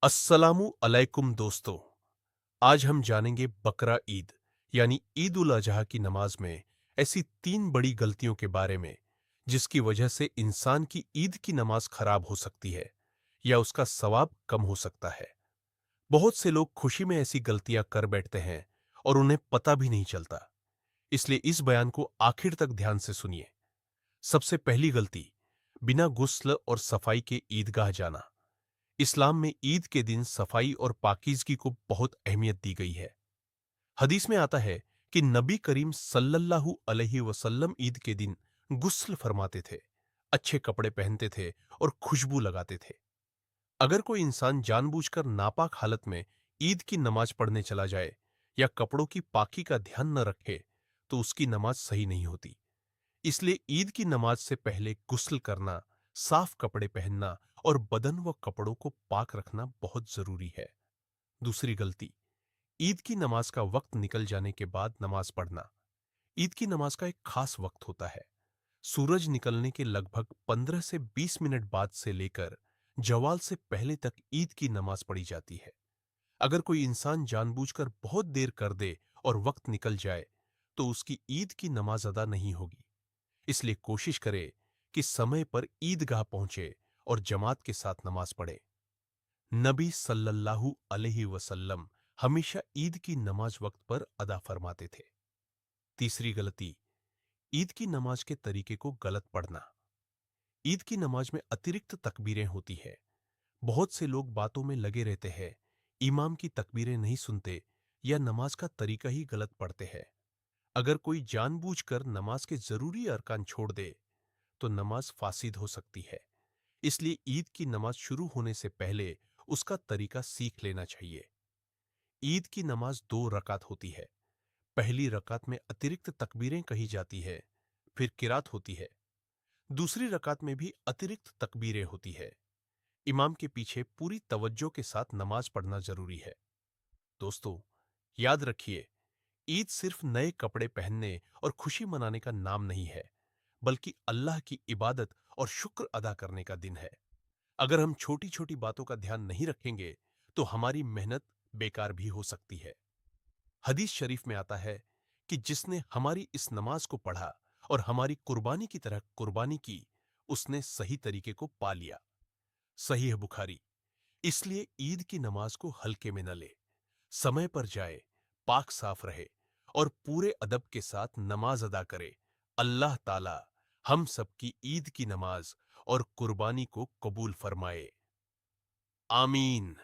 अस्सलामु अलैकुम दोस्तों। आज हम जानेंगे बकरा ईद यानी ईद उल अजहा की नमाज में ऐसी 3 बड़ी गलतियों के बारे में जिसकी वजह से इंसान की ईद की नमाज खराब हो सकती है या उसका सवाब कम हो सकता है। बहुत से लोग खुशी में ऐसी गलतियां कर बैठते हैं और उन्हें पता भी नहीं चलता। इसलिए इस बयान को आखिर तक ध्यान से सुनिए। सबसे पहली गलती, बिना गुस्ल और सफाई के ईदगाह जाना। इस्लाम में ईद के दिन सफाई और पाकीज़गी को बहुत अहमियत दी गई है। हदीस में आता है कि नबी करीम सल्लल्लाहु अलैहि वसल्लम ईद के दिन गुस्ल फरमाते थे, अच्छे कपड़े पहनते थे और खुशबू लगाते थे। अगर कोई इंसान जानबूझकर नापाक हालत में ईद की नमाज पढ़ने चला जाए या कपड़ों की पाकी का ध्यान न रखे, तो उसकी नमाज सही नहीं होती। इसलिए ईद की नमाज से पहले गुस्ल करना, साफ कपड़े पहनना और बदन व कपड़ों को पाक रखना बहुत जरूरी है। दूसरी गलती, ईद की नमाज का वक्त निकल जाने के बाद नमाज पढ़ना। ईद की नमाज का एक खास वक्त होता है। सूरज निकलने के लगभग 15 से 20 मिनट बाद से लेकर जवाल से पहले तक ईद की नमाज पढ़ी जाती है। अगर कोई इंसान जानबूझकर बहुत देर कर दे और वक्त निकल जाए, तो उसकी ईद की नमाज अदा नहीं होगी। इसलिए कोशिश करे कि समय पर ईदगाह पहुंचे और जमात के साथ नमाज पढ़े। नबी सल्लल्लाहु अलैहि वसल्लम हमेशा ईद की नमाज वक्त पर अदा फरमाते थे। तीसरी गलती, ईद की नमाज के तरीके को गलत पढ़ना। ईद की नमाज में अतिरिक्त तकबीरें होती है। बहुत से लोग बातों में लगे रहते हैं, इमाम की तकबीरें नहीं सुनते या नमाज का तरीका ही गलत पढ़ते हैं। अगर कोई जानबूझकर नमाज के जरूरी अरकान छोड़ दे, तो नमाज फासिद हो सकती है। इसलिए ईद की नमाज शुरू होने से पहले उसका तरीका सीख लेना चाहिए। ईद की नमाज 2 रकात होती है। पहली रकात में अतिरिक्त तकबीरें कही जाती है, फिर किरात होती है। दूसरी रकात में भी अतिरिक्त तकबीरें होती है। इमाम के पीछे पूरी तवज्जो के साथ नमाज पढ़ना जरूरी है। दोस्तों, याद रखिए, ईद सिर्फ नए कपड़े पहनने और खुशी मनाने का नाम नहीं है, बल्कि अल्लाह की इबादत और शुक्र अदा करने का दिन है। अगर हम छोटी छोटी बातों का ध्यान नहीं रखेंगे, तो हमारी मेहनत बेकार भी हो सकती है। हदीस शरीफ में आता है कि जिसने हमारी इस नमाज को पढ़ा और हमारी कुर्बानी की तरह कुर्बानी की, उसने सही तरीके को पा लिया। सही है बुखारी। इसलिए ईद की नमाज को हल्के में न ले, समय पर जाए, पाक साफ रहे और पूरे अदब के साथ नमाज अदा करे। अल्लाह ताला हम सबकी ईद की नमाज और कुर्बानी को कबूल फरमाए। आमीन।